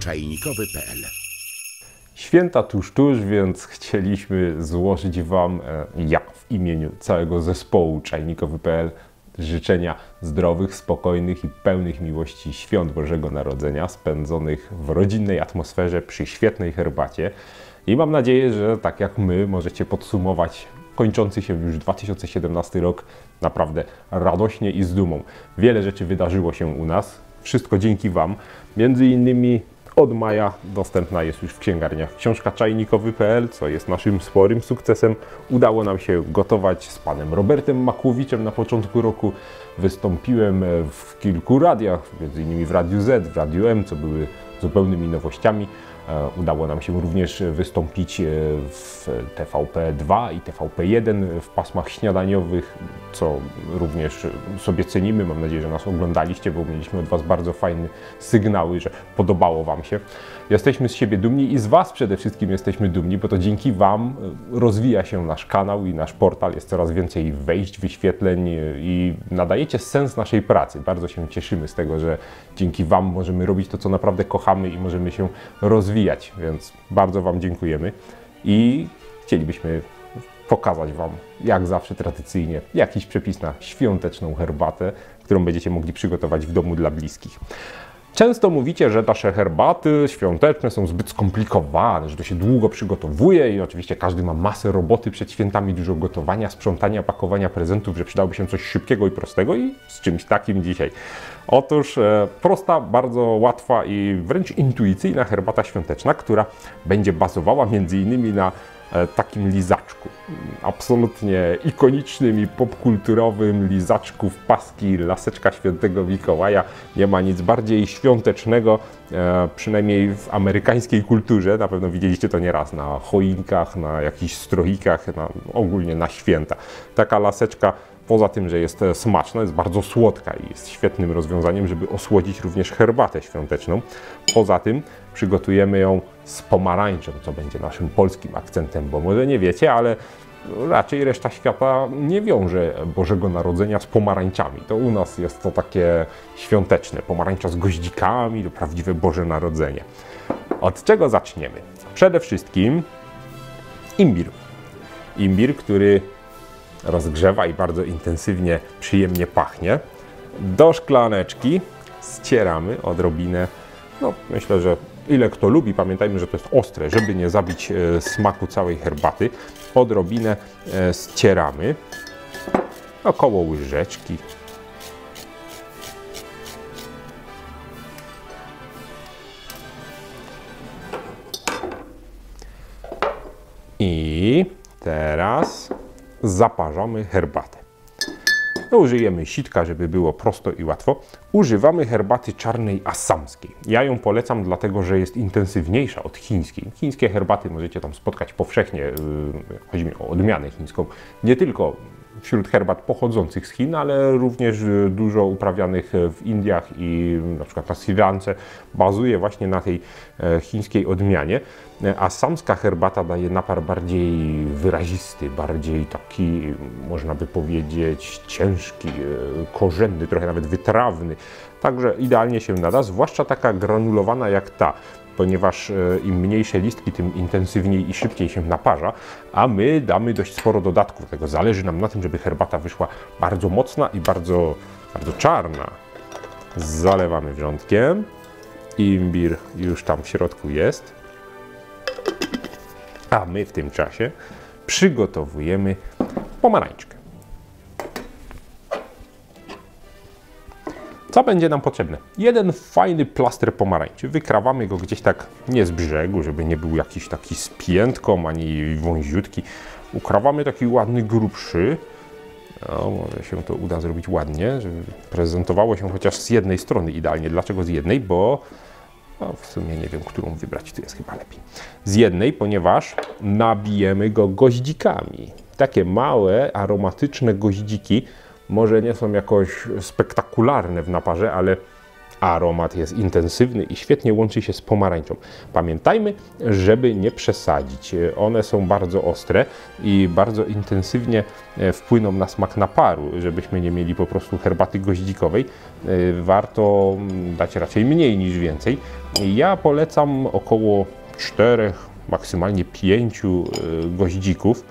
czajnikowy.pl. Święta tuż, więc chcieliśmy złożyć Wam, ja w imieniu całego zespołu czajnikowy.pl, życzenia zdrowych, spokojnych i pełnych miłości świąt Bożego Narodzenia, spędzonych w rodzinnej atmosferze przy świetnej herbacie. I mam nadzieję, że tak jak my możecie podsumować kończący się już 2017 rok naprawdę radośnie i z dumą. Wiele rzeczy wydarzyło się u nas, wszystko dzięki Wam. Między innymi od maja dostępna jest już w księgarniach książka czajnikowy.pl, co jest naszym sporym sukcesem. Udało nam się gotować z panem Robertem Makłowiczem na początku roku. Wystąpiłem w kilku radiach, między innymi w Radiu Z, w Radiu M, co były zupełnymi nowościami. Udało nam się również wystąpić w TVP2 i TVP1 w pasmach śniadaniowych, co również sobie cenimy. Mam nadzieję, że nas oglądaliście, bo mieliśmy od Was bardzo fajne sygnały, że podobało Wam się. Jesteśmy z siebie dumni i z Was przede wszystkim jesteśmy dumni, bo to dzięki Wam rozwija się nasz kanał i nasz portal. Jest coraz więcej wejść, wyświetleń i nadajecie sens naszej pracy. Bardzo się cieszymy z tego, że dzięki Wam możemy robić to, co naprawdę kochamy i możemy się rozwijać, więc bardzo Wam dziękujemy i chcielibyśmy pokazać Wam, jak zawsze tradycyjnie, jakiś przepis na świąteczną herbatę, którą będziecie mogli przygotować w domu dla bliskich. Często mówicie, że nasze herbaty świąteczne są zbyt skomplikowane, że to się długo przygotowuje i oczywiście każdy ma masę roboty przed świętami, dużo gotowania, sprzątania, pakowania prezentów, że przydałoby się coś szybkiego i prostego i z czymś takim dzisiaj. Otóż prosta, bardzo łatwa i wręcz intuicyjna herbata świąteczna, która będzie bazowała m.in. na takim lizaczku. Absolutnie ikonicznym i popkulturowym lizaczku w paski laseczka Świętego Mikołaja. Nie ma nic bardziej świątecznego, przynajmniej w amerykańskiej kulturze. Na pewno widzieliście to nieraz na choinkach, na jakichś stroikach, ogólnie na święta. Taka laseczka, poza tym, że jest smaczna, jest bardzo słodka i jest świetnym rozwiązaniem, żeby osłodzić również herbatę świąteczną. Poza tym przygotujemy ją z pomarańczem, co będzie naszym polskim akcentem, bo może nie wiecie, ale raczej reszta świata nie wiąże Bożego Narodzenia z pomarańczami. To u nas jest to takie świąteczne, pomarańcza z goździkami, to prawdziwe Boże Narodzenie. Od czego zaczniemy? Przede wszystkim imbir. Imbir, który rozgrzewa i bardzo intensywnie, przyjemnie pachnie. Do szklaneczki ścieramy odrobinę, no myślę, że ile kto lubi, pamiętajmy, że to jest ostre, żeby nie zabić smaku całej herbaty. Odrobinę ścieramy, około łyżeczki. I teraz zaparzamy herbatę. Użyjemy sitka, żeby było prosto i łatwo. Używamy herbaty czarnej asamskiej. Ja ją polecam, dlatego że jest intensywniejsza od chińskiej. Chińskie herbaty możecie tam spotkać powszechnie, chodzi mi o odmianę chińską, nie tylko wśród herbat pochodzących z Chin, ale również dużo uprawianych w Indiach i na przykład na Sri Lance bazuje właśnie na tej chińskiej odmianie. Asamska herbata daje napar bardziej wyrazisty, bardziej taki, można by powiedzieć, ciężki, korzenny, trochę nawet wytrawny. Także idealnie się nada, zwłaszcza taka granulowana jak ta, ponieważ im mniejsze listki, tym intensywniej i szybciej się naparza, a my damy dość sporo dodatków. Dlatego zależy nam na tym, żeby herbata wyszła bardzo mocna i bardzo czarna. Zalewamy wrzątkiem. Imbir już tam w środku jest. A my w tym czasie przygotowujemy pomarańczkę. Co będzie nam potrzebne? Jeden fajny plaster pomarańczy. Wykrawamy go gdzieś tak nie z brzegu, żeby nie był jakiś taki z piętką, ani wąziutki. Ukrawamy taki ładny, grubszy. No, może się to uda zrobić ładnie, żeby prezentowało się chociaż z jednej strony idealnie. Dlaczego z jednej? Bo no, w sumie nie wiem, którą wybrać, tu jest chyba lepiej. Z jednej, ponieważ nabijemy go goździkami. Takie małe, aromatyczne goździki. Może nie są jakoś spektakularne w naparze, ale Aromat jest intensywny i świetnie łączy się z pomarańczą. Pamiętajmy, żeby nie przesadzić. One są bardzo ostre i bardzo intensywnie wpłyną na smak naparu. Żebyśmy nie mieli po prostu herbaty goździkowej, warto dać raczej mniej niż więcej. Ja polecam około 4, maksymalnie 5 goździków,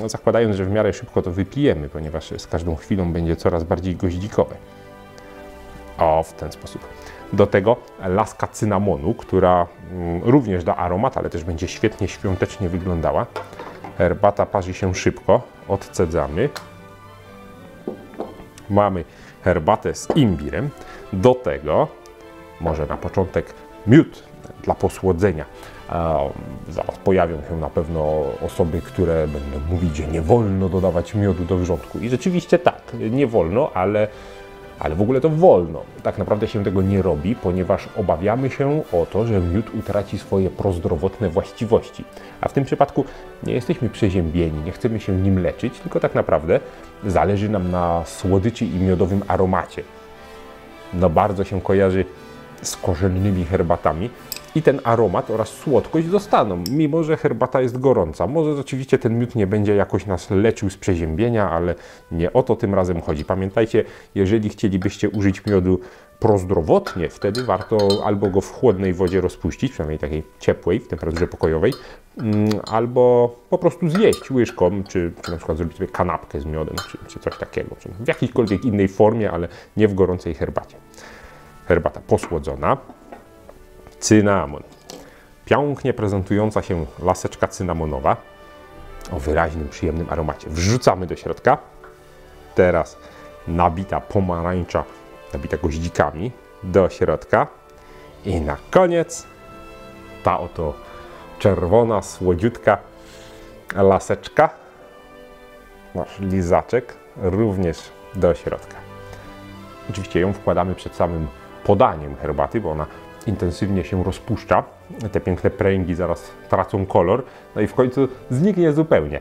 zakładając, że w miarę szybko to wypijemy, ponieważ z każdą chwilą będzie coraz bardziej goździkowe. O, w ten sposób. Do tego laska cynamonu, która również da aromat, ale też będzie świetnie świątecznie wyglądała. Herbata parzy się szybko, odcedzamy. Mamy herbatę z imbirem. Do tego może na początek miód dla posłodzenia. Zaraz pojawią się na pewno osoby, które będą mówić, że nie wolno dodawać miodu do wrzątku. I rzeczywiście tak, nie wolno, ale w ogóle to wolno. Tak naprawdę się tego nie robi, ponieważ obawiamy się o to, że miód utraci swoje prozdrowotne właściwości. A w tym przypadku nie jesteśmy przeziębieni, nie chcemy się nim leczyć, tylko tak naprawdę zależy nam na słodyczy i miodowym aromacie. No bardzo się kojarzy z korzennymi herbatami i ten aromat oraz słodkość zostaną, mimo że herbata jest gorąca. Może rzeczywiście ten miód nie będzie jakoś nas leczył z przeziębienia, ale nie o to tym razem chodzi. Pamiętajcie, jeżeli chcielibyście użyć miodu prozdrowotnie, wtedy warto albo go w chłodnej wodzie rozpuścić, przynajmniej takiej ciepłej, w temperaturze pokojowej, albo po prostu zjeść łyżką, czy na przykład zrobić sobie kanapkę z miodem, czy coś takiego, czy w jakiejkolwiek innej formie, ale nie w gorącej herbacie. Herbata posłodzona. Cynamon. Pięknie prezentująca się laseczka cynamonowa o wyraźnym, przyjemnym aromacie. Wrzucamy do środka. Teraz nabita pomarańcza, nabita goździkami do środka. I na koniec ta oto czerwona, słodziutka laseczka, nasz lizaczek, również do środka. Oczywiście ją wkładamy przed samym podaniem herbaty, bo ona intensywnie się rozpuszcza. Te piękne pręgi zaraz tracą kolor, no i w końcu zniknie zupełnie.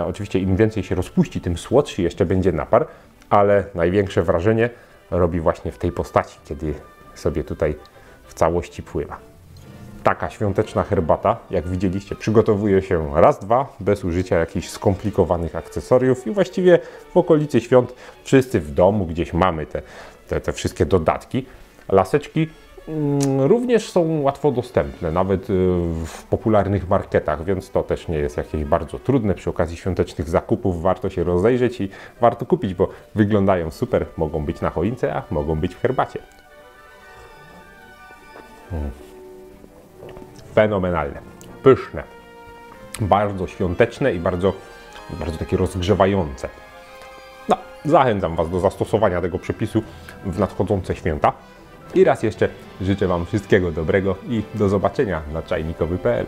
Oczywiście im więcej się rozpuści, tym słodszy jeszcze będzie napar, ale największe wrażenie robi właśnie w tej postaci, kiedy sobie tutaj w całości pływa. Taka świąteczna herbata, jak widzieliście, przygotowuje się raz, dwa, bez użycia jakichś skomplikowanych akcesoriów i właściwie w okolicy świąt wszyscy w domu gdzieś mamy te wszystkie dodatki. Laseczki również są łatwo dostępne, nawet w popularnych marketach, więc to też nie jest jakieś bardzo trudne. Przy okazji świątecznych zakupów warto się rozejrzeć i warto kupić, bo wyglądają super. Mogą być na choince, a mogą być w herbacie. Fenomenalne, pyszne, bardzo świąteczne i bardzo takie rozgrzewające. No, zachęcam Was do zastosowania tego przepisu w nadchodzące święta. I raz jeszcze życzę Wam wszystkiego dobrego i do zobaczenia na czajnikowy.pl.